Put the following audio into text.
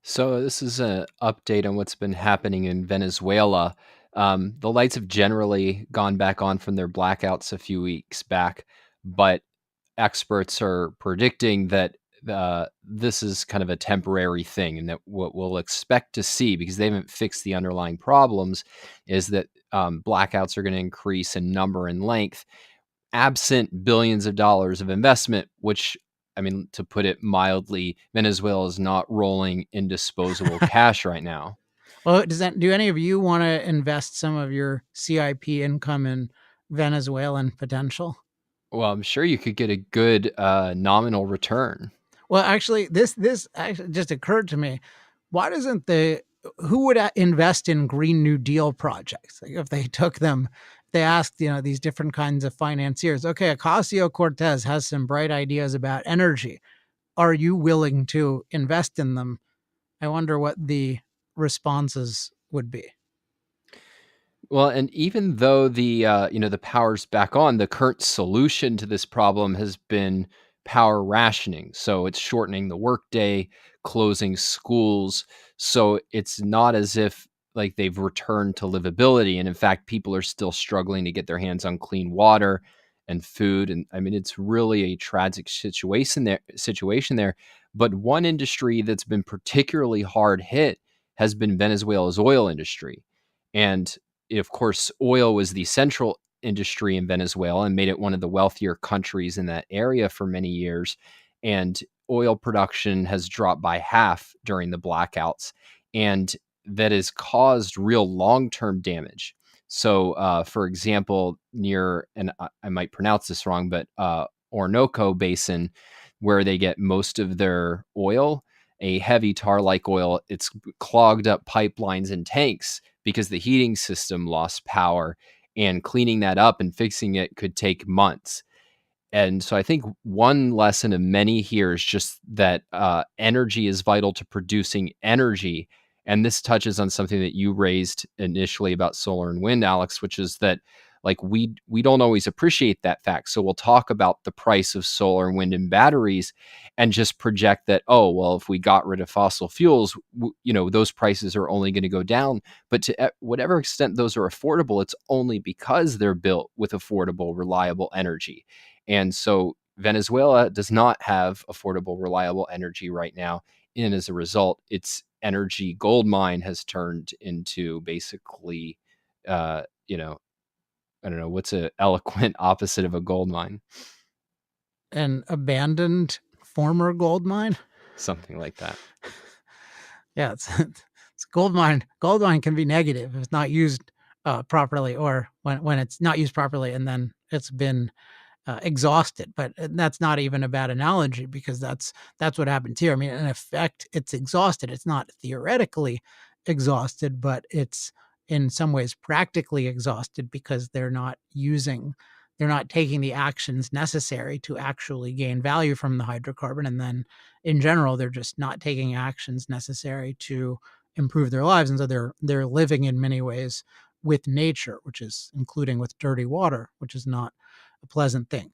So this is an update on what's been happening in Venezuela. The lights have generally gone back on from their blackouts a few weeks back, but experts are predicting that this is kind of a temporary thing, and that what we'll expect to see, because they haven't fixed the underlying problems, is that blackouts are going to increase in number and length absent billions of dollars of investment, which, I mean, to put it mildly, Venezuela is not rolling in disposable cash right now. Well, do any of you want to invest some of your CIP income in Venezuelan potential? Well, I'm sure you could get a good nominal return. Well, actually, this actually just occurred to me. Why doesn't the who would invest in Green New Deal projects? Like if they took them, they asked, these different kinds of financiers. Okay, Ocasio Cortez has some bright ideas about energy. Are you willing to invest in them? I wonder what the responses would be. Well, and even though the power's back on, the current solution to this problem has been power rationing. So it's shortening the workday, closing schools. So it's not as if like they've returned to livability. And in fact, people are still struggling to get their hands on clean water and food. And I mean, it's really a tragic situation there. But one industry that's been particularly hard hit has been Venezuela's oil industry. And of course, oil was the central industry in Venezuela and made it one of the wealthier countries in that area for many years. And oil production has dropped by half during the blackouts. And that has caused real long term damage. So, for example, near, and I might pronounce this wrong, but Orinoco Basin, where they get most of their oil, a heavy tar like oil, it's clogged up pipelines and tanks because the heating system lost power, and cleaning that up and fixing it could take months. And so I think one lesson of many here is just that energy is vital to producing energy. And this touches on something that you raised initially about solar and wind, Alex, which is that like we don't always appreciate that fact. So we'll talk about the price of solar and wind and batteries and just project that, oh, well, if we got rid of fossil fuels, those prices are only going to go down. But to whatever extent those are affordable, it's only because they're built with affordable, reliable energy. And so Venezuela does not have affordable, reliable energy right now. And as a result, its energy gold mine has turned into basically, uh, you know, I don't know, what's a eloquent opposite of a gold mine? An abandoned former gold mine? Something like that. Yeah, it's gold mine. Gold mine can be negative if it's not used properly, or when it's not used properly and then it's been exhausted. But that's not even a bad analogy, because that's what happens here. I mean, in effect, it's exhausted. It's not theoretically exhausted, but it's in some ways practically exhausted, because they're not taking the actions necessary to actually gain value from the hydrocarbon. And then in general, they're just not taking actions necessary to improve their lives. And so they're living in many ways with nature, which is including with dirty water, which is not a pleasant thing.